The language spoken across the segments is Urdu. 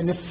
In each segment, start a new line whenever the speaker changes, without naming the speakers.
NSC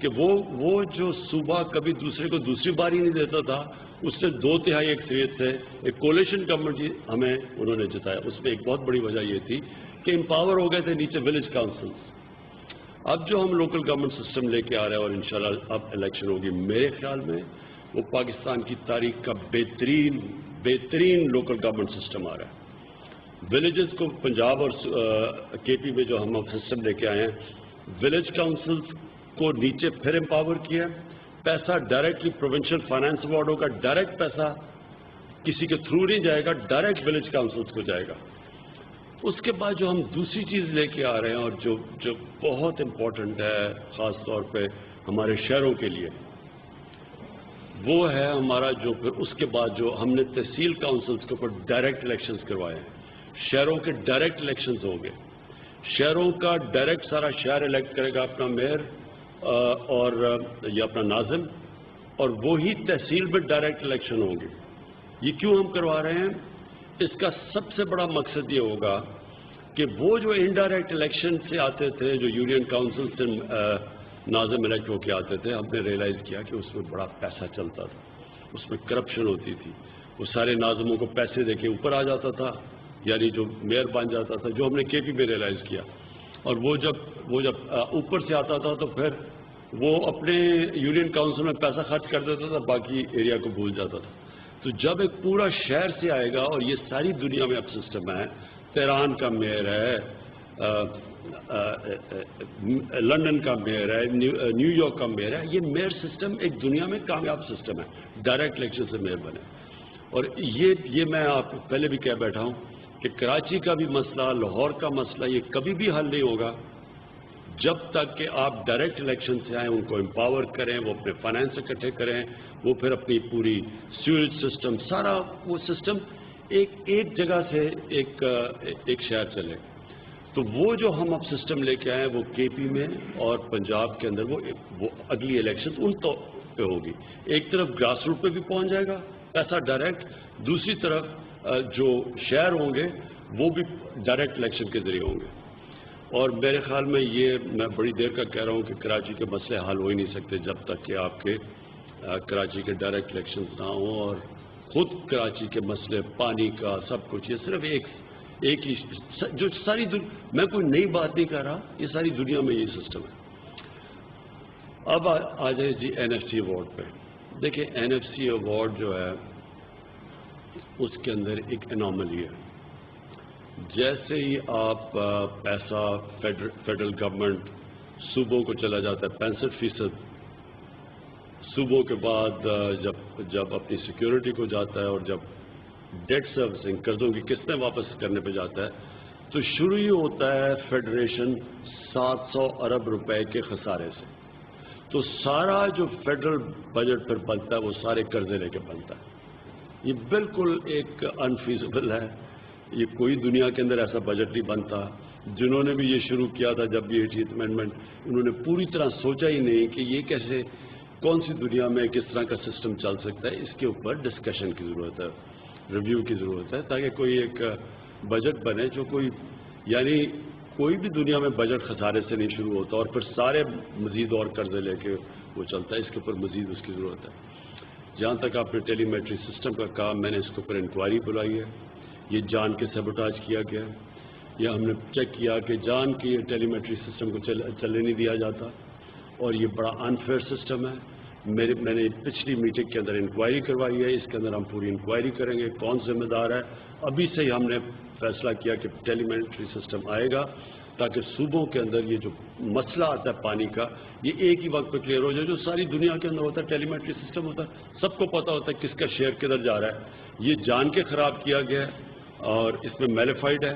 کہ وہ جو صوبہ کبھی دوسرے کو دوسری بار ہی نہیں دیتا تھا، اس سے 2/3 اکثریت سے ایک کولیشن گورنمنٹ ہمیں انہوں نے جتایا. اس میں ایک بہت بڑی وجہ یہ تھی کہ امپاور ہو گئے تھے نیچے ولیج کاؤنسلز. اب جو ہم لوکل گورنمنٹ سسٹم لے کے آ رہے ہیں اور انشاءاللہ اب الیکشن ہوگی، میرے خیال میں وہ پاکستان کی تاریخ کا بہترین لوکل گورنمنٹ سسٹم آ رہا ہے. ولیجز کو پنجاب اور کے پی میں جو ہم سسٹم لے کے آئے ہیں، ولیج کاؤنسلز کو نیچے پھر امپاور کیا، پیسہ ڈائریکٹلی پروونشل فائنانس ایوارڈ ہوگا، ڈائریکٹ پیسہ کسی کے تھرو نہیں جائے گا، ڈائریکٹ ولیج کاؤنسلز کو جائے گا. اس کے بعد جو ہم دوسری چیز لے کے آ رہے ہیں اور جو بہت امپورٹنٹ ہے خاص طور پہ ہمارے شہروں کے لیے، وہ ہے ہمارا جو پھر اس کے بعد جو ہم نے تحصیل کاؤنسلز کے اوپر ڈائریکٹ الیکشنز کروائے ہیں. شہروں کے ڈائریکٹ الیکشنز ہوں گے، شہروں کا ڈائریکٹ سارا شہر الیکٹ کرے گا اپنا میئر اور یا اپنا ناظم، اور وہی تحصیل میں ڈائریکٹ الیکشن ہوں گے. یہ کیوں ہم کروا رہے ہیں؟ اس کا سب سے بڑا مقصد یہ ہوگا کہ وہ جو انڈائریکٹ الیکشن سے آتے تھے، جو یونین کاؤنسل سے ناظم الیکٹ ہو کے آتے تھے، ہم نے ریئلائز کیا کہ اس میں بڑا پیسہ چلتا تھا، اس میں کرپشن ہوتی تھی. وہ سارے ناظموں کو پیسے دے کے اوپر آ جاتا تھا، یعنی جو میئر بن جاتا تھا، جو ہم نے کے پی میں ریئلائز کیا. اور وہ جب اوپر سے آتا تھا تو پھر وہ اپنے یونین کاؤنسل میں پیسہ خرچ کر دیتا تھا، باقی ایریا کو بھول جاتا تھا. تو جب ایک پورا شہر سے آئے گا، اور یہ ساری دنیا میں اب سسٹم ہے، تہران کا میئر ہے، لندن کا میئر ہے، نیو یارک کا میئر ہے، یہ میئر سسٹم ایک دنیا میں کامیاب سسٹم ہے، ڈائریکٹ الیکشن سے میئر بنے. اور یہ میں آپ کو پہلے بھی کہہ بیٹھا ہوں کہ کراچی کا بھی مسئلہ، لاہور کا مسئلہ، یہ کبھی بھی حل نہیں ہوگا جب تک کہ آپ ڈائریکٹ الیکشن سے آئیں، ان کو امپاور کریں، وہ اپنے فائنانس اکٹھے کریں، وہ پھر اپنی پوری سیوریج سسٹم، سارا وہ سسٹم ایک جگہ سے ایک شہر چلے. تو وہ جو ہم اب سسٹم لے کے آئے ہیں وہ کے پی میں اور پنجاب کے اندر وہ اگلی الیکشن ان تو پہ ہوگی. ایک طرف گراس روٹ پہ بھی پہنچ جائے گا پیسہ ڈائریکٹ، دوسری طرف جو شہر ہوں گے وہ بھی ڈائریکٹ الیکشن کے ذریعے ہوں گے. اور میرے خیال میں میں بڑی دیر کا کہہ رہا ہوں کہ کراچی کے مسئلے حل ہو ہی نہیں سکتے جب تک کہ آپ کے کراچی کے ڈائریکٹ الیکشنز نہ ہوں. اور خود کراچی کے مسئلے، پانی کا، سب کچھ، یہ صرف ایک ہی جو ساری میں کوئی نئی بات نہیں کر رہا، یہ ساری دنیا میں یہ سسٹم ہے. اب آ جائے جی این ایف سی ایوارڈ پہ. دیکھیں این ایف سی ایوارڈ جو ہے اس کے اندر ایک اناملی ہے. جیسے ہی آپ پیسہ فیڈرل گورنمنٹ صوبوں کو چلا جاتا ہے 65%، صوبوں کے بعد جب اپنی سیکیورٹی کو جاتا ہے اور جب ڈیٹ سروسنگ، قرضوں کی قسطیں واپس کرنے پہ جاتا ہے، تو شروع ہی ہوتا ہے فیڈریشن 700 ارب روپے کے خسارے سے. تو سارا جو فیڈرل بجٹ پر بنتا ہے وہ سارے قرضے لے کے بنتا ہے. یہ بالکل ایک انفیزبل ہے. یہ کوئی دنیا کے اندر ایسا بجٹ نہیں بنتا. جنہوں نے بھی یہ شروع کیا تھا جب بھی 80th امینڈمنٹ، انہوں نے پوری طرح سوچا ہی نہیں کہ یہ کیسے، کون سی دنیا میں کس طرح کا سسٹم چل سکتا ہے. اس کے اوپر ڈسکشن کی ضرورت ہے، ریویو کی ضرورت ہے، تاکہ کوئی ایک بجٹ بنے جو یعنی کوئی بھی دنیا میں بجٹ خسارے سے نہیں شروع ہوتا اور پھر سارے مزید اور قرضے لے کے وہ چلتا ہے. اس کے اوپر مزید اس کی ضرورت ہے. جہاں تک آپ نے ٹیلی میٹری سسٹم کا کہا، میں نے اس کے اوپر انکوائری بلائی ہے. یہ جان کے سیبوٹاج کیا گیا، یا ہم نے چیک کیا کہ جان کے یہ ٹیلی میٹری سسٹم کو چلنے نہیں دیا جاتا، اور یہ بڑا انفیئر سسٹم ہے. میں نے پچھلی میٹنگ کے اندر انکوائری کروائی ہے. اس کے اندر ہم پوری انکوائری کریں گے کون ذمہ دار ہے. ابھی سے ہی ہم نے فیصلہ کیا کہ ٹیلی میٹری سسٹم آئے گا تاکہ صوبوں کے اندر یہ جو مسئلہ آتا ہے پانی کا، یہ ایک ہی وقت پہ کلیئر ہو جائے. جو ساری دنیا کے اندر ہوتا ہے ٹیلی میٹری سسٹم ہوتا ہے، سب کو پتہ ہوتا ہے کس کا شیئر کدھر جا رہا ہے. یہ جان کے خراب کیا گیا ہے اور اس میں میلیفائڈ ہے،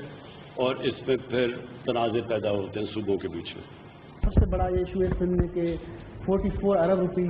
اور اس میں پھر تنازع پیدا ہوتے ہیں صوبوں کے بیچ میں.
سب سے بڑا ایشو ہے فلم میں کہ 44 ارب روپیز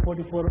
44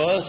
1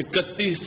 31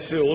FAO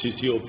CCOP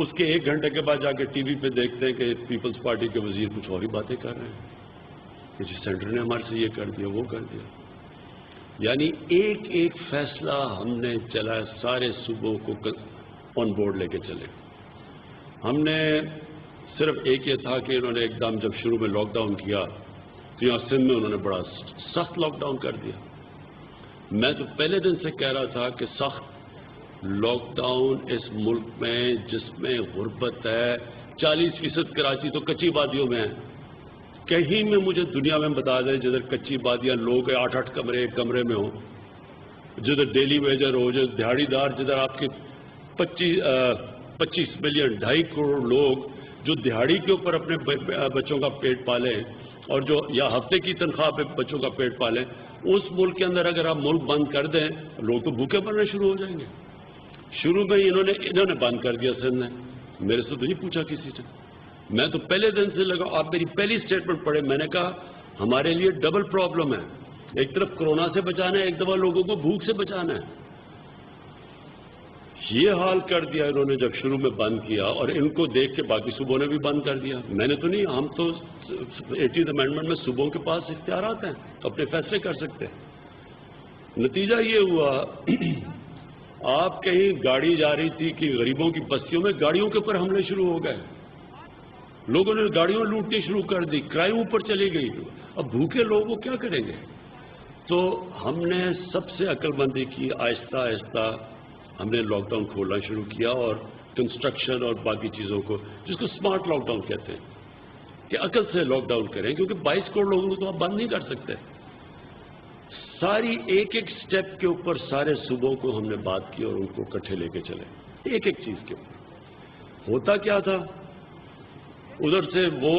اس کے 1 گھنٹے کے بعد جا کے ٹی وی پہ دیکھتے ہیں کہ پیپلز پارٹی کے وزیر کچھ اور ہی باتیں کر رہے ہیں کہ جی سینٹر نے ہمارے سے یہ کر دیا وہ کر دیا. یعنی ایک ایک فیصلہ ہم نے چلا، سارے صوبوں کو آن بورڈ لے کے چلے. ہم نے صرف ایک یہ تھا کہ انہوں نے ایک دم جب شروع میں لاک ڈاؤن کیا تو یہاں سندھ میں انہوں نے بڑا سخت لاک ڈاؤن کر دیا. میں تو پہلے دن سے کہہ رہا تھا کہ سخت لاک ڈاؤن اس ملک میں جس میں غربت ہے، 40% کراچی تو کچی وادیوں میں ہے. کہیں میں مجھے دنیا میں بتا دیں جدھر کچی وادیاں لوگ 8-8 کمرے ایک کمرے میں ہوں، جدھر ڈیلی ویجر ہو، جدھر دیہڑی دار، جدھر آپ کے 25 ملین 2.5 کروڑ لوگ جو دیہڑی کے اوپر اپنے بچوں کا پیٹ پالیں اور جو یا ہفتے کی تنخواہ پہ بچوں کا پیٹ پالیں، اس ملک کے اندر اگر آپ ملک بند کر دیں لوگ تو بھوکے مرنے شروع ہو جائیں گے. شروع میں انہوں نے بند کر دیا سندھ نے، میرے سے تو نہیں پوچھا کسی سے. میں تو پہلے دن سے لگا، آپ میری پہلی سٹیٹمنٹ پڑھے، میں نے کہا ہمارے لیے ڈبل پرابلم ہے، ایک طرف کورونا سے بچانا ہے، ایک دفعہ لوگوں کو بھوک سے بچانا ہے. یہ حال کر دیا انہوں نے جب شروع میں بند کیا، اور ان کو دیکھ کے باقی صوبوں نے بھی بند کر دیا. میں نے تو نہیں، ہم تو 80th امینڈمنٹ میں صوبوں کے پاس اختیارات ہیں، اپنے فیصلے کر سکتے ہیں. نتیجہ یہ ہوا آپ کہیں گاڑی جا رہی تھی کہ غریبوں کی بستیوں میں گاڑیوں کے اوپر حملے شروع ہو گئے، لوگوں نے گاڑیوں لوٹنی شروع کر دی، کرائم اوپر چلی گئی. اب بھوکے لوگ وہ کیا کریں گے؟ تو ہم نے سب سے عقل مندی کی، آہستہ آہستہ ہم نے لاک ڈاؤن کھولنا شروع کیا، اور کنسٹرکشن اور باقی چیزوں کو، جس کو سمارٹ لاک ڈاؤن کہتے ہیں، کہ عقل سے لاک ڈاؤن کریں، کیونکہ 22 کروڑ لوگوں کو تو آپ بند نہیں کر سکتے. ساری ایک ایک سٹیپ کے اوپر سارے صوبوں کو ہم نے بات کی اور ان کو اکٹھے لے کے چلے، ایک ایک چیز کے اوپر. ہوتا کیا تھا ادھر سے وہ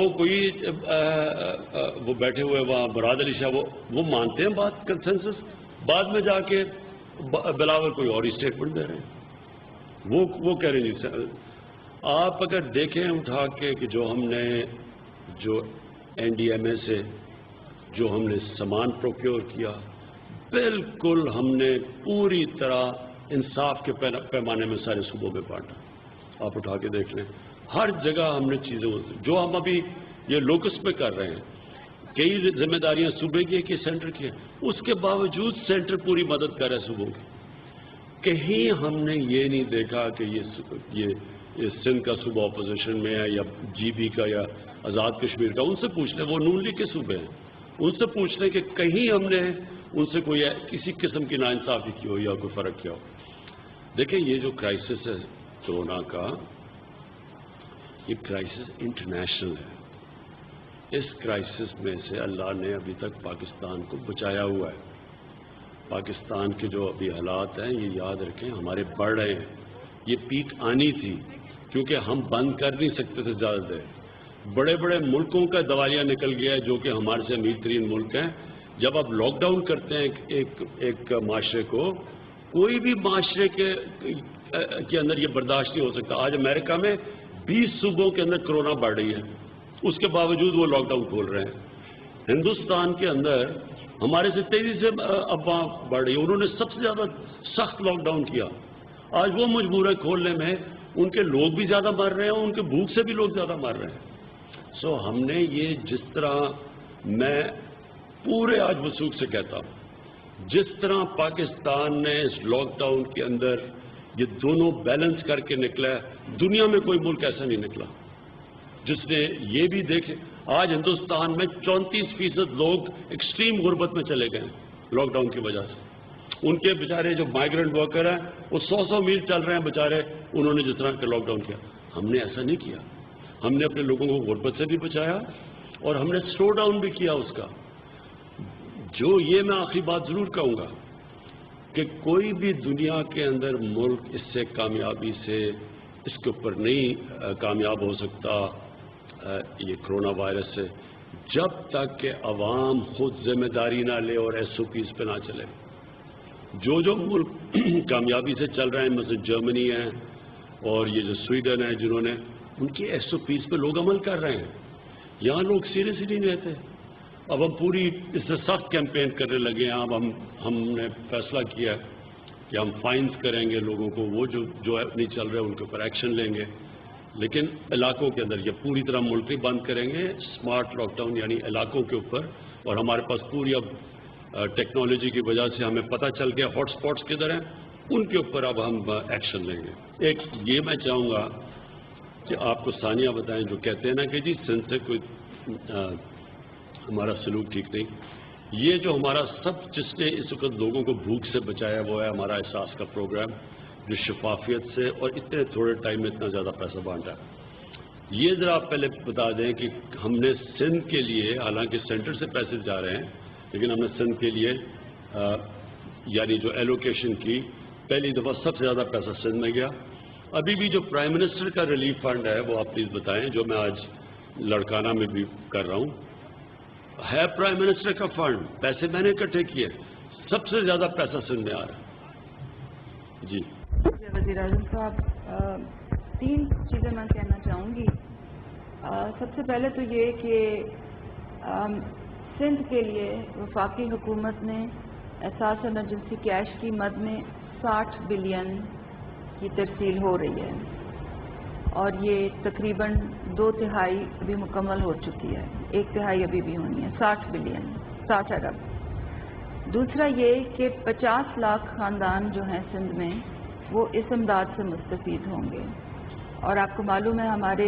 بیٹھے ہوئے وہاں مراد علی شاہ، وہ مانتے ہیں بات کنسنسس، بعد میں جا کے بلاول کوئی اور ہی اسٹیٹمنٹ دے رہے ہیں. وہ کہہ رہے ہیں جی آپ اگر دیکھیں اٹھا کے کہ جو ہم نے جو NDMA سے جو ہم نے سامان پروکیور کیا، بالکل ہم نے پوری طرح انصاف کے پیمانے میں سارے صوبوں میں بانٹا. آپ اٹھا کے دیکھ لیں، ہر جگہ ہم نے چیزیں جو ہم ابھی یہ لوکس پہ کر رہے ہیں، کئی ذمہ داریاں صوبے کی ہیں کہ سینٹر کی ہیں، اس کے باوجود سینٹر پوری مدد کر رہا ہے صوبوں کی. کہیں ہم نے یہ نہیں دیکھا کہ یہ سندھ کا صوبہ اپوزیشن میں ہے یا GB کا یا آزاد کشمیر کا. ان سے پوچھ لیں، وہ نون لیگ کے صوبے ہیں، ان سے پوچھ لیں کہ کہیں ہم نے ان سے کوئی کسی قسم کی ناانصافی کی ہو یا کوئی فرق کیا ہو. دیکھیں یہ جو کرائسس ہے کورونا کا، یہ کرائسس انٹرنیشنل ہے. اس کرائسس میں سے اللہ نے ابھی تک پاکستان کو بچایا ہوا ہے. پاکستان کے جو ابھی حالات ہیں یہ یاد رکھیں ہمارے بڑھ رہے ہیں. یہ پیک آنی تھی کیونکہ ہم بند کر نہیں سکتے تھے زیادہ دیر. بڑے بڑے ملکوں کا دوالیہ نکل گیا ہے جو کہ ہمارے سے امیر ترین ملک ہیں. جب آپ لاک ڈاؤن کرتے ہیں ایک معاشرے کو، کوئی بھی معاشرے کے اندر یہ برداشت نہیں ہو سکتا. آج امریکہ میں 20 صوبوں کے اندر کورونا بڑھ رہی ہے، اس کے باوجود وہ لاک ڈاؤن کھول رہے ہیں. ہندوستان کے اندر ہمارے سے تیزی سے افواہ بڑھ رہی ہے، انہوں نے سب سے زیادہ سخت لاک ڈاؤن کیا. آج وہ مجبور ہے کھولنے میں، ان کے لوگ بھی زیادہ مر رہے ہیں، ان کے بھوک سے بھی لوگ زیادہ مر رہے ہیں. سو ہم نے یہ جس طرح، میں پورے آج وثوق سے کہتا ہوں، جس طرح پاکستان نے اس لاک ڈاؤن کے اندر یہ دونوں بیلنس کر کے نکلا ہے، دنیا میں کوئی ملک ایسا نہیں نکلا جس نے یہ بھی دیکھے. آج ہندوستان میں 34% لوگ ایکسٹریم غربت میں چلے گئے ہیں لاک ڈاؤن کی وجہ سے. ان کے بیچارے جو مائیگرنٹ ورکر ہیں وہ 100 میل چل رہے ہیں بیچارے، انہوں نے جس طرح کا لاک ڈاؤن کیا. ہم نے ایسا نہیں کیا. ہم نے اپنے لوگوں کو غربت سے بھی بچایا اور ہم نے سلو ڈاؤن بھی کیا اس کا. جو یہ میں آخری بات ضرور کہوں گا کہ کوئی بھی دنیا کے اندر ملک اس سے کامیابی سے اس کے اوپر نہیں کامیاب ہو سکتا یہ کرونا وائرس سے، جب تک کہ عوام خود ذمہ داری نہ لے اور SOPs پہ نہ چلے. جو ملک کامیابی سے چل رہے ہیں، مثلا جرمنی ہے اور یہ جو سویڈن ہے، جنہوں نے ان کی SOPs پہ لوگ عمل کر رہے ہیں. یہاں لوگ سیریس ہی نہیں لیتے. اب ہم پوری اس سے سخت کیمپین کرنے لگے ہیں. اب ہم نے فیصلہ کیا کہ ہم فائنز کریں گے لوگوں کو، وہ جو نہیں چل رہے ان کے اوپر ایکشن لیں گے. لیکن علاقوں کے اندر یہ پوری طرح ملک نہیں بند کریں گے، اسمارٹ لاک ڈاؤن یعنی علاقوں کے اوپر، اور ہمارے پاس پوری اب ٹیکنالوجی کی وجہ سے ہمیں پتہ چل گیا ہاٹ سپاٹس کدھر ہیں، ان کے اوپر اب ہم ایکشن لیں گے۔ ایک یہ میں چاہوں گا کہ آپ کو ثانیہ بتائیں جو کہتے ہیں نا کہ جی سندھ سے کوئی ہمارا سلوک ٹھیک نہیں، یہ جو ہمارا سب جس نے اس وقت لوگوں کو بھوک سے بچایا وہ ہے ہمارا احساس کا پروگرام، جو شفافیت سے اور اتنے تھوڑے ٹائم میں اتنا زیادہ پیسہ بانٹا ہے۔ یہ ذرا آپ پہلے بتا دیں کہ ہم نے سندھ کے لیے، حالانکہ سینٹر سے پیسے جا رہے ہیں، لیکن ہم نے سندھ کے لیے یعنی جو ایلوکیشن کی پہلی دفعہ سب سے زیادہ پیسہ سندھ میں گیا۔ ابھی بھی جو پرائم منسٹر کا ریلیف فنڈ ہے وہ آپ پلیز بتائیں، جو میں آج لڑکانہ میں بھی کر رہا ہوں، ہے پرائم منسٹر کا فنڈ، پیسے میں نے اکٹھے کیے، سب سے زیادہ پیسہ سندھ میں آ رہا ہے۔ جی
وزیر اعظم صاحب، 3 چیزیں میں کہنا چاہوں گی۔ سب سے پہلے تو یہ کہ سندھ کے لیے وفاقی حکومت نے احساس ایمرجنسی کیش کی مد میں 60 بلین کی ترسیل ہو رہی ہے، اور یہ تقریباً 2/3 ابھی مکمل ہو چکی ہے، 1/3 ابھی بھی ہونی ہے، 60 بلین، 60 ارب۔ دوسرا یہ کہ 50 لاکھ خاندان جو ہیں سندھ میں وہ اس امداد سے مستفید ہوں گے، اور آپ کو معلوم ہے ہمارے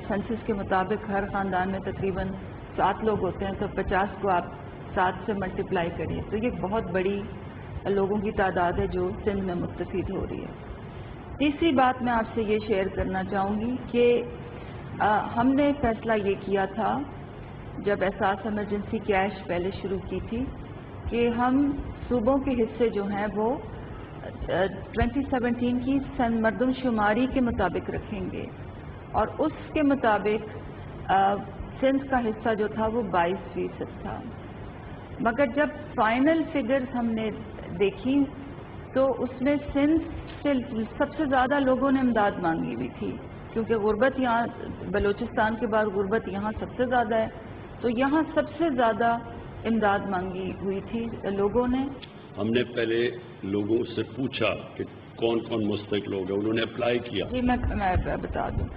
سینسس کے مطابق ہر خاندان میں تقریباً 7 لوگ ہوتے ہیں، تو 50 کو آپ 7 سے ملٹیپلائی کریے، تو یہ بہت بڑی لوگوں کی تعداد ہے جو سندھ میں مستفید ہو رہی ہے۔ تیسری بات میں آپ سے یہ شیئر کرنا چاہوں گی کہ ہم نے فیصلہ یہ کیا تھا جب احساس ایمرجنسی کیش پہلے شروع کی تھی کہ ہم صوبوں کے حصے جو ہیں وہ 2017 کی مردم شماری کے مطابق رکھیں گے، اور اس کے مطابق سندھ کا حصہ جو تھا وہ 22% تھا، مگر جب فائنل فگرز ہم نے دیکھی تو اس میں سندھ سے سب سے زیادہ لوگوں نے امداد مانگی ہوئی تھی، کیونکہ غربت یہاں بلوچستان کے بعد غربت یہاں سب سے زیادہ ہے، تو یہاں سب سے زیادہ امداد مانگی ہوئی تھی لوگوں نے۔
ہم نے پہلے لوگوں سے پوچھا کہ کون کون مستحق لوگ ہیں، انہوں نے اپلائی کیا۔
جی میں بتا دوں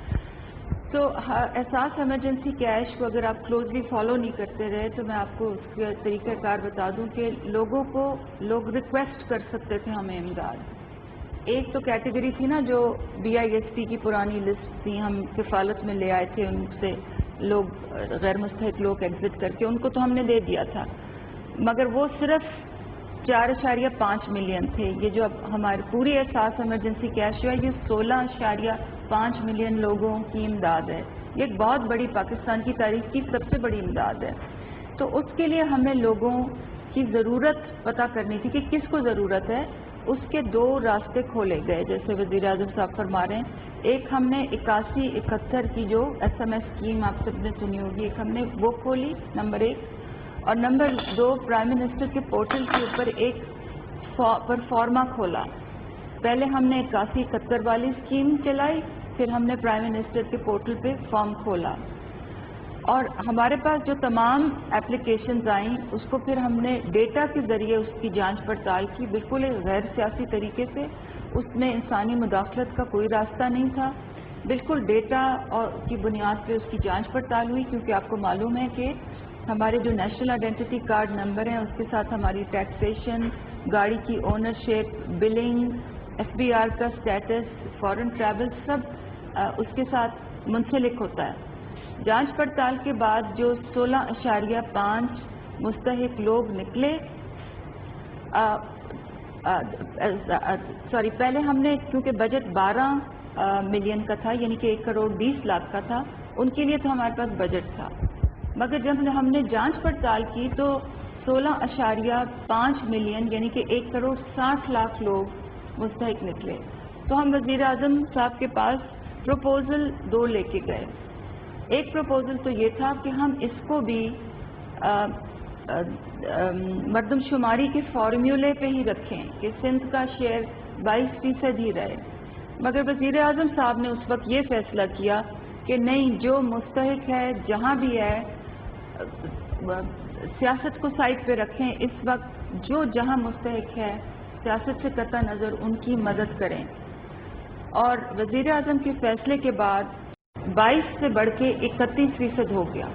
تو احساس ایمرجنسی کیش کو اگر آپ کلوزلی فالو نہیں کرتے رہے تو میں آپ کو اس کا طریقہ کار بتا دوں کہ لوگ ریکویسٹ کر سکتے تھے ہمیں امداد۔ ایک تو کیٹیگری تھی نا جو BISP کی پرانی لسٹ تھی، ہم کفالت میں لے آئے تھے، ان سے لوگ غیر مستحق لوگ ایگزٹ کر کے ان کو تو ہم نے دے دیا تھا، مگر وہ صرف 4.5 ملین تھے۔ یہ جو اب ہمارے پوری احساس ایمرجنسی کیش جو ہے یہ 16.5 ملین لوگوں کی امداد ہے، یہ ایک بہت بڑی پاکستان کی تاریخ کی سب سے بڑی امداد ہے۔ تو اس کے لیے ہمیں لوگوں کی ضرورت پتہ کرنی تھی کہ کس کو ضرورت ہے، اس کے 2 راستے کھولے گئے جیسے وزیر اعظم صاحب فرما رہے ہیں۔ ایک ہم نے 8171 کی جو SMS اسکیم آپ سب نے سنی ہوگی، ایک ہم نے وہ کھولی نمبر 1، اور نمبر 2 پرائم منسٹر کے پورٹل کے اوپر ایک پرفارما کھولا۔ پہلے ہم نے 8171 والی اسکیم چلائی، پھر ہم نے پرائم منسٹر کے پورٹل پہ فارم کھولا، اور ہمارے پاس جو تمام اپلیکیشنز آئیں اس کو پھر ہم نے ڈیٹا کے ذریعے اس کی جانچ پڑتال کی، بالکل ایک غیر سیاسی طریقے سے، اس میں انسانی مداخلت کا کوئی راستہ نہیں تھا، بالکل ڈیٹا اور کی بنیاد پہ اس کی جانچ پڑتال ہوئی، کیونکہ آپ کو معلوم ہے کہ ہمارے جو نیشنل آئیڈینٹی کارڈ نمبر ہیں اس کے ساتھ ہماری ٹیکسیشن، گاڑی کی اونرشپ، بلنگ، FBR کا سٹیٹس، فورن ٹریول سب اس کے ساتھ منسلک ہوتا ہے۔ جانچ پڑتال کے بعد جو 16.5 مستحق لوگ نکلے، پہلے ہم نے کیونکہ بجٹ 12 ملین کا تھا، یعنی کہ 1 کروڑ 20 لاکھ کا تھا، ان کے لیے تو ہمارے پاس بجٹ تھا، مگر جب ہم نے جانچ پڑتال کی تو 16.5 ملین یعنی کہ 1 کروڑ 60 لاکھ لوگ مستحق نکلے۔ تو ہم وزیر اعظم صاحب کے پاس پروپوزل 2 لے کے گئے۔ ایک پروپوزل تو یہ تھا کہ ہم اس کو بھی مردم شماری کے فارمولے پہ ہی رکھیں کہ سندھ کا شیئر 22% ہی رہے، مگر وزیر اعظم صاحب نے اس وقت یہ فیصلہ کیا کہ نہیں، جو مستحق ہے جہاں بھی ہے سیاست کو سائڈ پہ رکھیں، اس وقت جو جہاں مستحق ہے سیاست سے قطع نظر ان کی مدد کریں۔ اور وزیر اعظم کے فیصلے کے بعد 22 سے بڑھ کے 31% ہو گیا.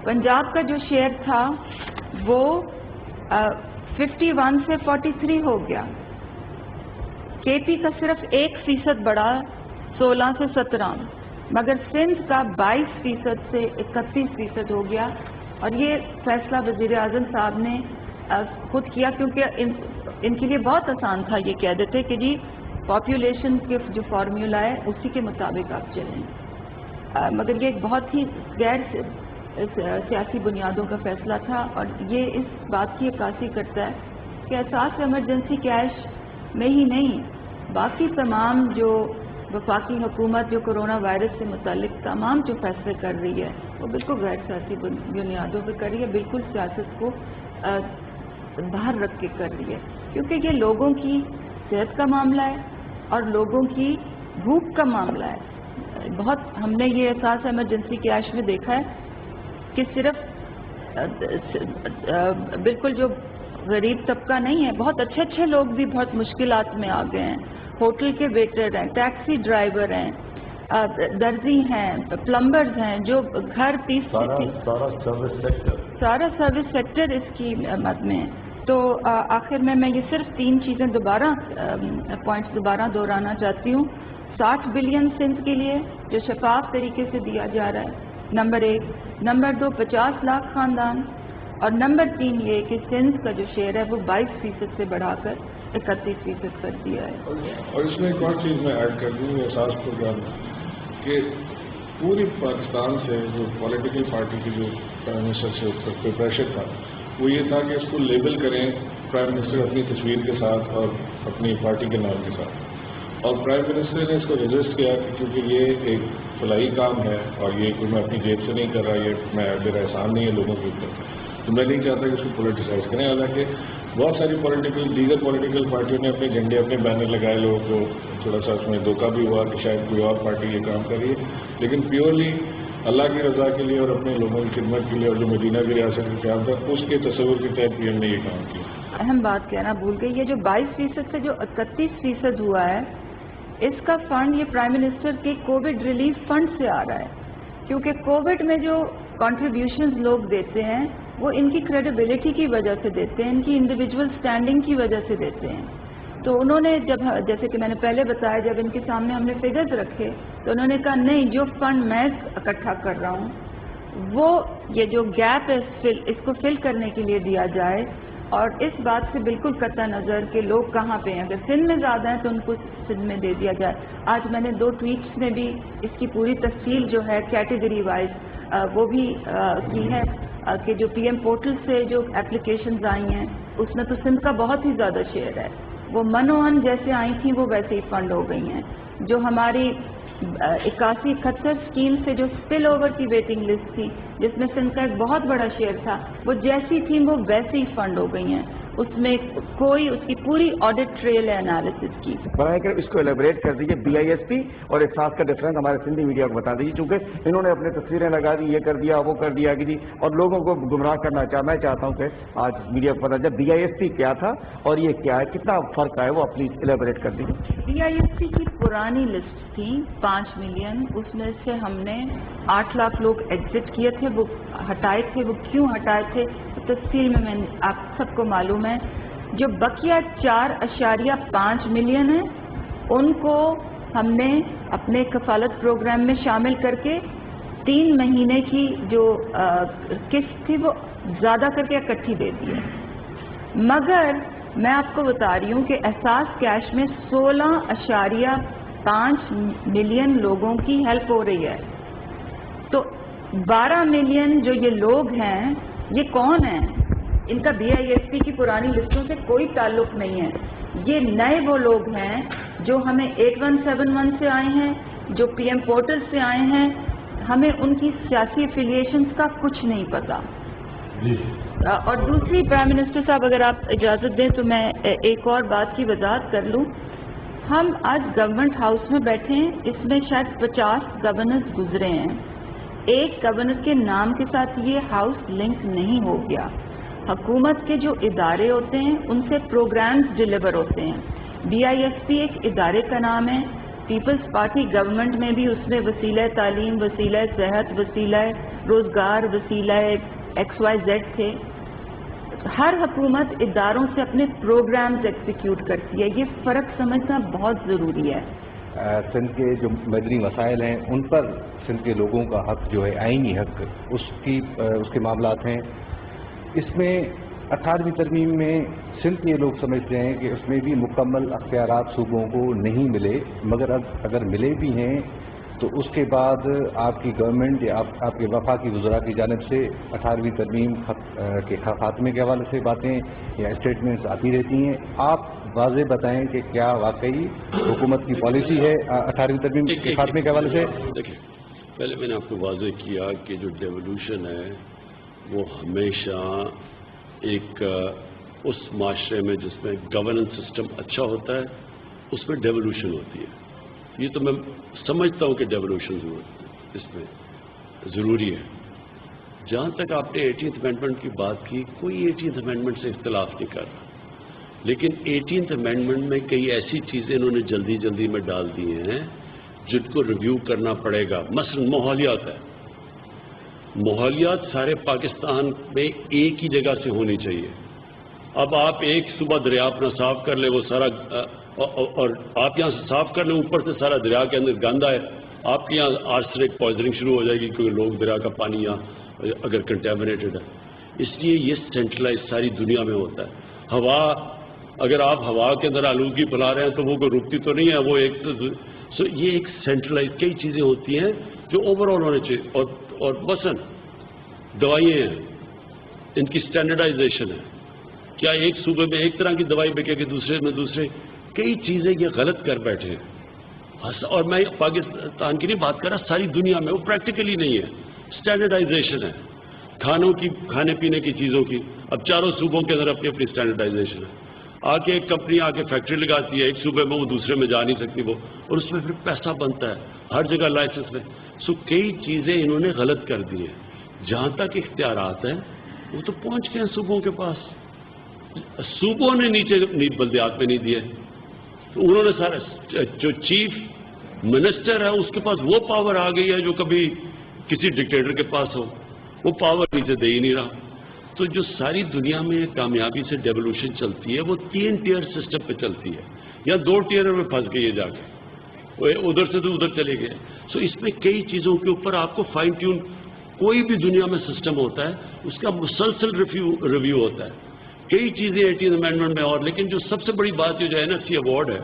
پنجاب کا جو شیئر تھا وہ 51 سے 43 ہو گیا. کے پی کا صرف 1% بڑھا 16 سے 17، مگر سندھ کا 22% سے 31% ہو گیا. اور یہ فیصلہ وزیر اعظم صاحب نے خود کیا، کیونکہ ان کے لیے بہت آسان تھا، یہ کہہ دیتے کہ جی پاپولیشن کے جو فارمولا ہے اسی کے مطابق آپ چلیں. مگر یہ ایک بہت ہی غیر سیاسی بنیادوں کا فیصلہ تھا، اور یہ اس بات کی عکاسی کرتا ہے کہ احساس ایمرجنسی کیش میں ہی نہیں، باقی تمام جو وفاقی حکومت جو کرونا وائرس سے متعلق تمام جو فیصلے کر رہی ہے وہ بالکل غیر سیاسی بنیادوں پہ کر رہی ہے، بالکل سیاست کو باہر رکھ کے کر رہی ہے، کیونکہ یہ لوگوں کی صحت کا معاملہ ہے اور لوگوں کی بھوک کا معاملہ ہے. بہت ہم نے یہ احساس ایمرجنسی کے عائش میں دیکھا ہے کہ صرف بالکل جو غریب طبقہ نہیں ہے، بہت اچھے اچھے لوگ بھی بہت مشکلات میں آ گئے ہیں. ہوٹل کے ویٹر ہیں، ٹیکسی ڈرائیور ہیں، درزی ہیں، پلمبرز ہیں، جو گھر سارا سروس سیکٹر اس کی مد میں ہے. تو آخر میں یہ صرف 3 چیزیں پوائنٹس دوبارہ دہرانا چاہتی ہوں. 60 بلین سندھ کے لیے جو شفاف طریقے سے دیا جا رہا ہے، نمبر 1. نمبر 2 50 لاکھ خاندان، اور نمبر 3 یہ کہ سندھ کا جو شیئر ہے وہ 22% سے بڑھا کر 31% کر دیا ہے.
اور اس میں ایک اور چیز میں ایڈ کر دوں، احساس پروگرام کہ پوری پاکستان سے جو پولیٹیکل پارٹی کی جو پرائم منسٹر سے اس پہ پریشر تھا وہ یہ تھا کہ اس کو لیبل کریں پرائم منسٹر اپنی تصویر کے ساتھ اور اپنی پارٹی کے نام کے ساتھ. اور پرائم منسٹر نے اس کو رجسٹ کیا کیونکہ یہ ایک فلاحی کام ہے اور یہ کوئی میں اپنی جیب سے نہیں کر رہا، یہ میرا احسان نہیں ہے لوگوں کے اوپر، تو میں نہیں چاہتا کہ اس کو پولیٹیسائز کریں. حالانکہ بہت ساری دیگر پولیٹیکل پارٹیوں نے اپنے جھنڈے اپنے بینر لگائے، لوگوں کو تھوڑا سا اس میں دھوکہ بھی ہوا کہ شاید کوئی اور پارٹی یہ کام کر رہی ہے، لیکن پیورلی اللہ کی رضا کے لیے اور اپنے لوگوں کی خدمت کے لیے، اور جو مدینہ کی ریاست کا قیام تھا اس کے تصور کے تحت پی ایم نے یہ کام کیا.
اہم بات کہنا بھول گئی، یہ جو 22% سے جو 31% ہوا ہے اس کا فنڈ یہ پرائم منسٹر کے کووڈ ریلیف فنڈ سے آ رہا ہے، کیونکہ کووڈ میں جو کنٹریبیوشنز لوگ دیتے ہیں وہ ان کی کریڈیبلٹی کی وجہ سے دیتے ہیں، ان کی انڈیویجول سٹینڈنگ کی وجہ سے دیتے ہیں. تو انہوں نے جیسے کہ میں نے پہلے بتایا، جب ان کے سامنے ہم نے فگرز رکھے تو انہوں نے کہا نہیں، جو فنڈ میں اکٹھا کر رہا ہوں وہ یہ جو گیپ ہے اس کو فل کرنے کے لیے دیا جائے. اور اس بات سے بالکل قطع نظر کہ لوگ کہاں پہ ہیں، اگر سندھ میں زیادہ ہیں تو ان کو سندھ میں دے دیا جائے. آج میں نے 2 ٹویٹس میں بھی اس کی پوری تفصیل جو ہے کیٹیگری وائز وہ بھی کی ہے کہ جو پی ایم پورٹل سے جو اپلیکیشنز آئی ہیں اس میں تو سندھ کا بہت ہی زیادہ شیئر ہے. وہ منوہن جیسے آئی تھیں وہ ویسے ہی فنڈ ہو گئی ہیں. جو ہماری 81-71 اسکیم سے جو اسپل اوور کی ویٹنگ لسٹ تھی جس میں سندھ کا ایک بہت بڑا شیئر تھا، وہ جیسی تھیں وہ ویسے ہی فنڈ ہو گئی ہیں. اس میں کوئی اس کی پوری آڈٹ ٹریل ہے انالیسس کی.
براہ کر اس کو ایلیبریٹ کر دیجیے، BISP اور احساس کا ڈفرنس ہمارے سندھی میڈیا کو بتا دیجیے، چونکہ انہوں نے اپنے تصویریں لگا دی، یہ کر دیا وہ کر دیا کہ جی، اور لوگوں کو گمراہ کرنا میں چاہتا ہوں کہ آج میڈیا کو پتا چلے BISP کیا تھا اور یہ کیا ہے، کتنا فرق ہے وہ پلیز ایلیبریٹ کر دیجیے.
BISP کی پرانی لسٹ تھی 5 ملین، اس میں سے ہم نے 8 لاکھ لوگ ایگزٹ کیے تھے، وہ ہٹائے تھے. وہ کیوں ہٹائے تھے تفصیل میں آپ سب کو معلوم ہے. جو بقیہ 4.5 ملین ہیں ان کو ہم نے اپنے کفالت پروگرام میں شامل کر کے 3 مہینے کی جو قسط تھی وہ زیادہ کر کے اکٹھی دے دی ہے. مگر میں آپ کو بتا رہی ہوں کہ احساس کیش میں 16.5 ملین لوگوں کی ہیلپ ہو رہی ہے. تو 12 ملین جو یہ لوگ ہیں یہ کون ہیں؟ ان کا BISP کی پرانی لسٹوں سے کوئی تعلق نہیں ہے. یہ نئے وہ لوگ ہیں جو ہمیں 8171 سے آئے ہیں، جو PM پورٹل سے آئے ہیں. ہمیں ان کی سیاسی افیلیشنز کا کچھ نہیں پتا. اور دوسری پرائم منسٹر صاحب اگر آپ اجازت دیں تو میں ایک اور بات کی وضاحت کر لوں. ہم آج گورنمنٹ ہاؤس میں بیٹھے ہیں، اس میں شاید 50 گورنرز گزرے ہیں. ایک گورنر کے نام کے ساتھ یہ ہاؤس لنک نہیں ہو گیا. حکومت کے جو ادارے ہوتے ہیں ان سے پروگرامز ڈیلیور ہوتے ہیں. BISP ایک ادارے کا نام ہے، پیپلز پارٹی گورنمنٹ میں بھی اس میں وسیلہ تعلیم، وسیلہ صحت، وسیلہ روزگار، وسیلہ XYZ تھے. ہر حکومت اداروں سے اپنے پروگرامز ایگزیکیوٹ کرتی ہے. یہ فرق سمجھنا بہت ضروری ہے.
سندھ کے جو مدنی مسائل ہیں ان پر سندھ کے لوگوں کا حق جو ہے آئینی حق اس کے معاملات ہیں. اس میں 18ویں ترمیم میں سندھ کے لوگ سمجھتے ہیں کہ اس میں بھی مکمل اختیارات صوبوں کو نہیں ملے، مگر اگر ملے بھی ہیں تو اس کے بعد آپ کی گورنمنٹ یا آپ کے وفاقی وزراء کی جانب سے 18ویں ترمیم کے خاتمے کے حوالے سے باتیں یا اسٹیٹمنٹس آتی رہتی ہیں. آپ واضح بتائیں کہ کیا واقعی حکومت کی پالیسی ہے 18ویں ترمیم کے خاتمے کے حوالے سے؟
دیکھیں، پہلے میں نے آپ کو واضح کیا کہ جو ڈیولوشن ہے وہ ہمیشہ ایک اس معاشرے میں جس میں گورننس سسٹم اچھا ہوتا ہے اس میں ڈیولوشن ہوتی ہے. یہ تو میں سمجھتا ہوں کہ ڈیولوشن اس میں ضروری ہے. جہاں تک آپ نے 18th امینڈمنٹ کی بات کی، کوئی 18th امینڈمنٹ سے اختلاف نہیں کر رہا، لیکن 18th امینڈمنٹ میں کئی ایسی چیزیں انہوں نے جلدی میں ڈال دی ہیں جن کو ریویو کرنا پڑے گا. مثلا ماحولیات ہے. ماحولیات سارے پاکستان میں ایک ہی جگہ سے ہونی چاہیے. اب آپ ایک صبح دریا اپنا صاف کر لیں، وہ سارا اور آپ یہاں سے صاف کر لیں، اوپر سے سارا دریا کے اندر گند آئے، آپ کے یہاں آرسینک پوائزننگ شروع ہو جائے گی کیونکہ لوگ دریا کا پانی یہاں اگر کنٹامنیٹڈ ہے. اس لیے یہ سینٹرلائز ساری دنیا میں ہوتا ہے. ہوا، اگر آپ ہوا کے اندر آلودگی پھیلا رہے ہیں تو وہ کوئی رکتی تو نہیں ہے، وہ ایک یہ ایک سینٹرلائز کئی چیزیں ہوتی ہیں جو اوور آل ہونے چاہیے. اور مثلا دوائیں ہیں، ان کی اسٹینڈرڈائزیشن ہے. کیا ایک صوبے میں ایک طرح کی دوائی بکے گی، دوسرے میں دوسرے؟ کئی چیزیں یہ غلط کر بیٹھے ہیں. اور میں پاکستان کی نہیں بات کر رہا، ساری دنیا میں وہ پریکٹیکلی نہیں ہے. اسٹینڈرڈائزیشن ہے کھانوں کی، کھانے پینے کی چیزوں کی. اب چاروں صوبوں کے اندر اپنی اسٹینڈرڈائزیشن ہے. آ کے ایک کمپنی آ کے فیکٹری لگاتی ہے ایک صوبے میں، وہ دوسرے میں جا نہیں سکتی وہ، اور اس میں پھر پیسہ بنتا ہے ہر جگہ لائسنس میں. کئی چیزیں انہوں نے غلط کر دی ہیں. جہاں تک اختیارات ہیں وہ تو پہنچ گئے ہیں صوبوں کے پاس. صوبوں نے نیچے بلدیات میں نہیں دیے. انہوں نے سارا جو چیف منسٹر ہے اس کے پاس وہ پاور آ گئی ہے جو کبھی کسی ڈکٹیٹر کے پاس ہو. وہ پاور نیچے دے ہی نہیں رہا. تو جو ساری دنیا میں کامیابی سے ڈیولوشن چلتی ہے وہ 3 ٹیئر سسٹم پہ چلتی ہے، یا 2 ٹیئر میں پھنس گئی ہے جا کے، ادھر سے تو ادھر چلے گئے. اس میں کئی چیزوں کے اوپر آپ کو فائن ٹیون، کوئی بھی دنیا میں سسٹم ہوتا ہے اس کا مسلسل ریویو ہوتا ہے. کئی چیزیں 18th امینڈمنٹ میں. اور لیکن جو سب سے بڑی بات جو NFC ایوارڈ ہے،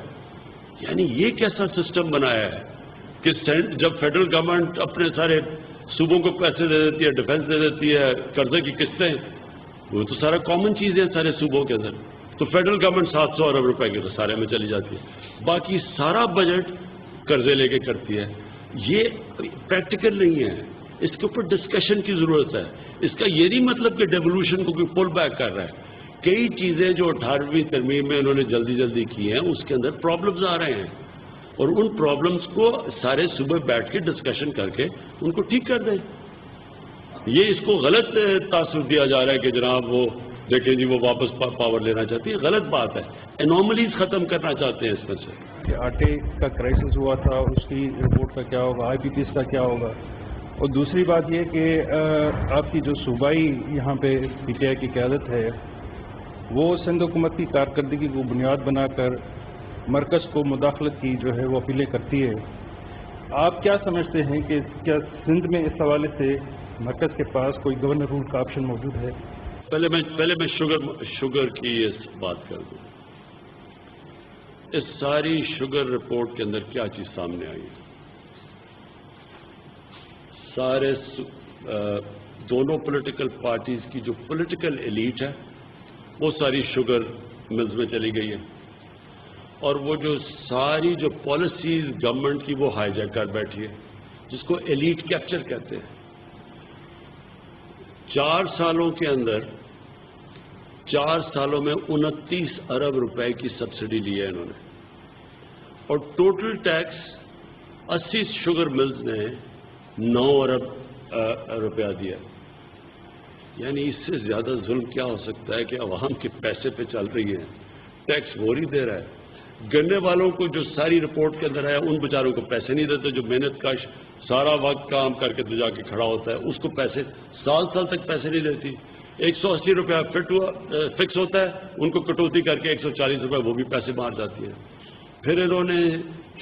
یعنی یہ کیسا سسٹم بنایا ہے کہ جب فیڈرل گورنمنٹ اپنے سارے صوبوں کو پیسے دے دیتی ہے، ڈیفنس دے دیتی ہے، قرضے کی قسطیں، وہ تو سارا کامن چیزیں ہیں سارے صوبوں کے اندر. تو فیڈرل گورنمنٹ 700 ارب روپے کے سارے میں چلی جاتی ہے، باقی سارا بجٹ قرضے لے کے کرتی ہے. یہ پریکٹیکل نہیں ہے. اس کے اوپر ڈسکشن کی ضرورت ہے. اس کا یہ نہیں مطلب کہ ڈیولوشن کو کوئی پل بیک کر رہا ہے. کئی چیزیں جو 18ویں ترمیم میں انہوں نے جلدی کی ہیں اس کے اندر پرابلمز آ رہے ہیں، اور ان پرابلمز کو سارے صبح بیٹھ کے ڈسکشن کر کے ان کو ٹھیک کر دیں. یہ اس کو غلط تاثر دیا جا رہا ہے کہ جناب وہ دیکھیں جی وہ واپس پاور لینا چاہتی ہے. غلط بات ہے. انوملیز ختم کرنا چاہتے ہیں اس میں سے.
آٹے کا کرائسس ہوا تھا، اس کی رپورٹ کا کیا ہوگا، IPPs کا کیا ہوگا؟ اور دوسری بات یہ کہ آپ کی جو صوبائی یہاں پہ PTI کی قیادت ہے وہ سندھ حکومت کی کارکردگی کو بنیاد بنا کر مرکز کو مداخلت کی جو ہے وہ اپیلیں کرتی ہے. آپ کیا سمجھتے ہیں کہ کیا سندھ میں اس حوالے سے مرکز کے پاس کوئی گورنر رول کا آپشن موجود ہے؟
پہلے میں شوگر کی اس بات کر دوں. اس ساری شوگر رپورٹ کے اندر کیا چیز سامنے آئی ہے؟ سارے دونوں پولیٹیکل پارٹیز کی جو پولیٹیکل ایلیٹ ہے وہ ساری شوگر ملز میں چلی گئی ہے، اور وہ جو ساری جو پالیسیز گورنمنٹ کی وہ ہائی جیک کر بیٹھی ہے، جس کو ایلیٹ کیپچر کہتے ہیں. 4 سالوں کے اندر 4 سالوں میں 29 ارب روپے کی سبسڈی لی ہے انہوں نے، اور ٹوٹل ٹیکس 80 شوگر ملز نے 9 ارب روپیہ دیا. یعنی اس سے زیادہ ظلم کیا ہو سکتا ہے کہ عوام کے پیسے پہ چل رہی ہے، ٹیکس وہ ہی دے رہا ہے. گنے والوں کو جو ساری رپورٹ کے اندر ہے ان بیچاروں کو پیسے نہیں دیتے، جو محنت کش سارا وقت کام کر کے جا کے کھڑا ہوتا ہے اس کو پیسے سال تک پیسے نہیں دیتی۔ 180 روپیہ فکس ہوتا ہے، ان کو کٹوتی کر کے 140 روپے وہ بھی پیسے مار جاتی ہے۔ پھر انہوں نے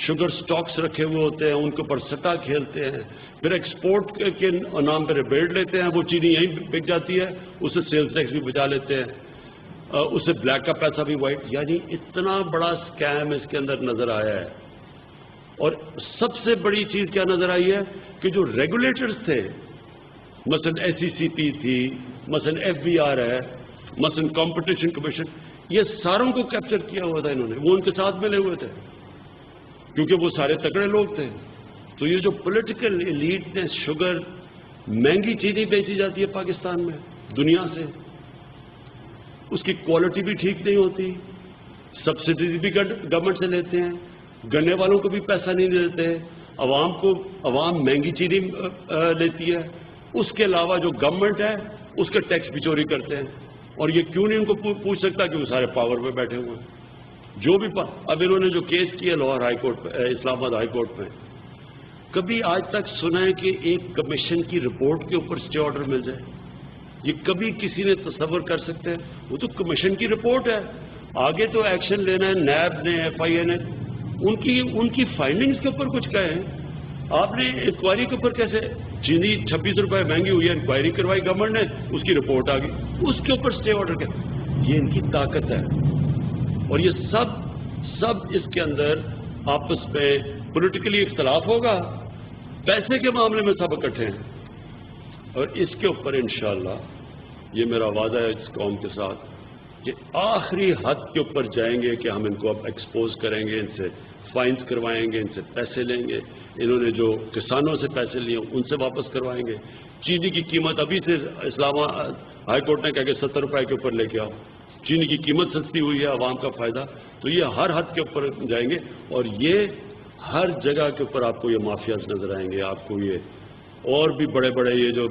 شوگر سٹاکس رکھے ہوئے ہوتے ہیں، ان کے اوپر سٹا کھیلتے ہیں، پھر ایکسپورٹ کے نام پہ ریبیٹ لیتے ہیں، وہ چینی یہیں بک جاتی ہے، اسے سیلز ٹیکس بھی بچا لیتے ہیں، اسے بلیک کا پیسہ بھی وائٹ، یعنی اتنا بڑا سکیم اس کے اندر نظر آیا ہے۔ اور سب سے بڑی چیز کیا نظر آئی ہے کہ جو ریگولیٹرز تھے، مثلا SECP تھی، مثلا FBR ہے، مثلا کمپٹیشن کمیشن، یہ ساروں کو کیپچر کیا ہوا تھا انہوں نے، وہ ان کے ساتھ ملے ہوئے تھے کیونکہ وہ سارے تکڑے لوگ تھے۔ تو یہ جو پولیٹیکل ایلیٹ نے شوگر، مہنگی چینی بیچی جاتی ہے پاکستان میں دنیا سے، اس کی کوالٹی بھی ٹھیک نہیں ہوتی، سبسڈیز بھی گورنمنٹ سے لیتے ہیں، گنے والوں کو بھی پیسہ نہیں دیتے، عوام مہنگی چینی لیتی ہے، اس کے علاوہ جو گورنمنٹ ہے اس کے ٹیکس بھی چوری کرتے ہیں۔ اور یہ کیوں نہیں ان کو پوچھ سکتا کہ وہ سارے پاور پہ بیٹھے ہوئے ہیں، جو بھی اب انہوں نے جو کیس کیا لاہور ہائی کورٹ پہ، اسلام آباد ہائی کورٹ میں، کبھی آج تک سنا ہے کہ ایک کمیشن کی رپورٹ کے اوپر اسٹے آرڈر مل جائے؟ یہ کبھی کسی نے تصور کر سکتے ہیں؟ وہ تو کمیشن کی رپورٹ ہے، آگے تو ایکشن لینا ہے نیب نے، FIA نے، ان کی فائنڈنگز کے اوپر کچھ کہیں۔ آپ نے انکوائری کے اوپر کیسے، چینی 26 روپے مہنگی ہوئی ہے، انکوائری کروائی گورنمنٹ نے، اس کی رپورٹ آ گئی، اس کے اوپر اسٹے آرڈر کیا؟ یہ ان کی طاقت ہے۔ اور یہ سب اس کے اندر آپس میں پولیٹیکلی اختلاف ہوگا، پیسے کے معاملے میں سب اکٹھے ہیں، اور اس کے اوپر انشاءاللہ یہ میرا وعدہ ہے اس قوم کے ساتھ کہ آخری حد کے اوپر جائیں گے کہ ہم ان کو اب ایکسپوز کریں گے، ان سے فائنز کروائیں گے، ان سے پیسے لیں گے، انہوں نے جو کسانوں سے پیسے لیے ان سے واپس کروائیں گے۔ چینی کی قیمت ابھی سے اسلام ہائی کورٹ نے کہا کہ 70 روپے کے اوپر لے کے آؤ، چینی کی قیمت سستی ہوئی ہے، عوام کا فائدہ، تو یہ ہر حد کے اوپر جائیں گے، اور یہ ہر جگہ کے اوپر آپ کو یہ مافیاز نظر آئیں گے، آپ کو یہ اور بھی بڑے بڑے یہ جو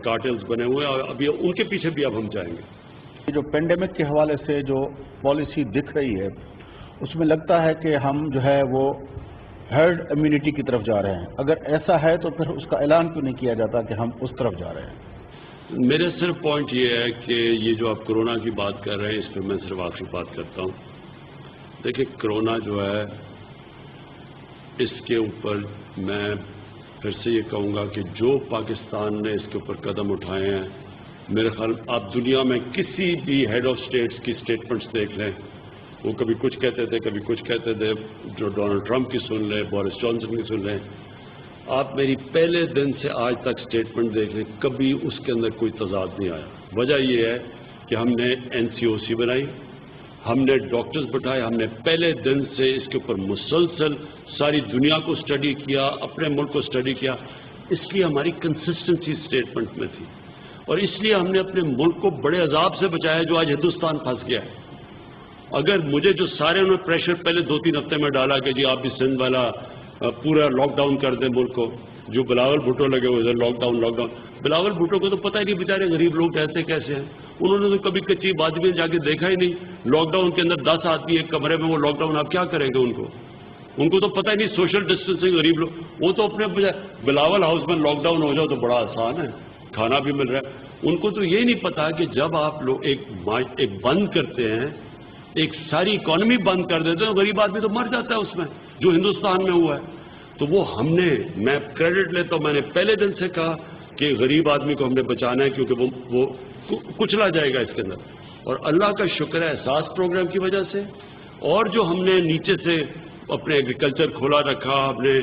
کارٹلز بنے ہوئے ہیں، ابھی ان کے پیچھے بھی اب ہم جائیں گے۔
جو پینڈیمک کے حوالے سے جو پالیسی دکھ رہی ہے اس میں لگتا ہے کہ ہم جو ہے وہ ہرڈ امیونٹی کی طرف جا رہے ہیں، اگر ایسا ہے تو پھر اس کا اعلان کیوں نہیں کیا جاتا کہ ہم اس طرف جا رہے ہیں؟
میرے صرف پوائنٹ یہ ہے کہ یہ جو آپ کرونا کی بات کر رہے ہیں اس پہ میں صرف آخری بات کرتا ہوں۔ دیکھیں کرونا جو ہے اس کے اوپر میں پھر سے یہ کہوں گا کہ جو پاکستان نے اس کے اوپر قدم اٹھائے ہیں، میرے خیال آپ دنیا میں کسی بھی ہیڈ آف اسٹیٹس کی اسٹیٹمنٹس دیکھ لیں، وہ کبھی کچھ کہتے تھے کبھی کچھ کہتے تھے، جو ڈونلڈ ٹرمپ کی سن لیں، بورس جانسن کی سن لیں، آپ میری پہلے دن سے آج تک اسٹیٹمنٹ دیکھ لیں، کبھی اس کے اندر کوئی تضاد نہیں آیا۔ وجہ یہ ہے کہ ہم نے NCOC بنائی، ہم نے ڈاکٹرز بٹھائے، ہم نے پہلے دن سے اس کے اوپر مسلسل ساری دنیا کو اسٹڈی کیا، اپنے ملک کو اسٹڈی کیا، اس لیے ہماری کنسسٹنسی اسٹیٹمنٹ میں تھی، اور اس لیے ہم نے اپنے ملک کو بڑے عذاب سے بچایا جو آج ہندوستان پھنس گیا ہے۔ اگر مجھے جو سارے انہوں نے پریشر پہلے 2-3 ہفتے میں ڈالا کہ جی آپ بھی سندھ والا پورا لاک ڈاؤن کر دیں ملک کو، جو بلاول بھٹو لگے ہوئے لاک ڈاؤن، بلاول بھٹو کو تو پتہ ہی نہیں بیچارے غریب لوگ رہتے کیسے ہیں، انہوں نے تو کبھی کچی بادی میں جا کے دیکھا ہی نہیں، لاک ڈاؤن کے اندر 10 آدمی ایک کمرے میں، وہ لاک ڈاؤن آپ کیا کریں گے ان کو تو پتہ ہی نہیں سوشل ڈسٹینسنگ، غریب لوگ وہ تو اپنے بلاول ہاؤس میں لاک ڈاؤن ہو جاؤ تو بڑا آسان ہے، کھانا بھی مل رہا ہے، ان کو تو یہ نہیں پتا کہ جب آپ لوگ ایک بند کرتے ہیں، ایک ساری اکانومی بند کر دیتے ہیں، غریب آدمی تو مر جاتا ہے اس میں، جو ہندوستان میں ہوا ہے۔ تو وہ ہم نے، میں کریڈٹ لیتا ہوں، میں نے پہلے دن سے کہا کہ غریب آدمی کو ہم نے بچانا ہے کیونکہ وہ کچلا جائے گا اس کے اندر، اور اللہ کا شکر ہے احساس پروگرام کی وجہ سے، اور جو ہم نے نیچے سے اپنے ایگریکلچر کھولا رکھا، ہم نے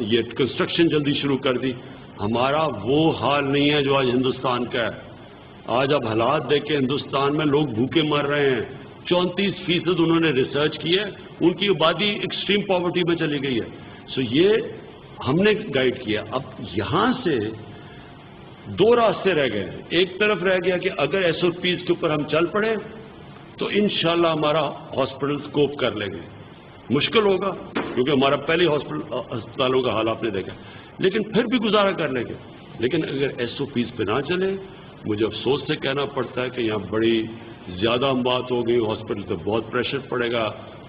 یہ کنسٹرکشن جلدی شروع کر دی، ہمارا وہ حال نہیں ہے جو آج ہندوستان کا ہے۔ آج اب حالات دیکھ کے ہندوستان میں لوگ بھوکے مر رہے ہیں، 34% انہوں نے ریسرچ کی ہے، ان کی آبادی ایکسٹریم پاورٹی میں چلی گئی ہے۔ سو یہ ہم نے گائیڈ کیا۔ اب یہاں سے 2 راستے رہ گئے، ایک طرف رہ گیا کہ اگر SOPs کے اوپر ہم چل پڑے تو انشاءاللہ ہمارا ہاسپٹل کوپ کر لیں گے، مشکل ہوگا کیونکہ ہمارا پہلے ہسپتالوں کا حال آپ نے دیکھا، لیکن پھر بھی گزارا کر لیں گے۔ لیکن اگر SOPs پہ نہ چلے، مجھے افسوس سے کہنا پڑتا ہے کہ یہاں بڑی زیادہ اموات ہو گئی، ہاسپٹل پہ بہت پریشر پڑے گا،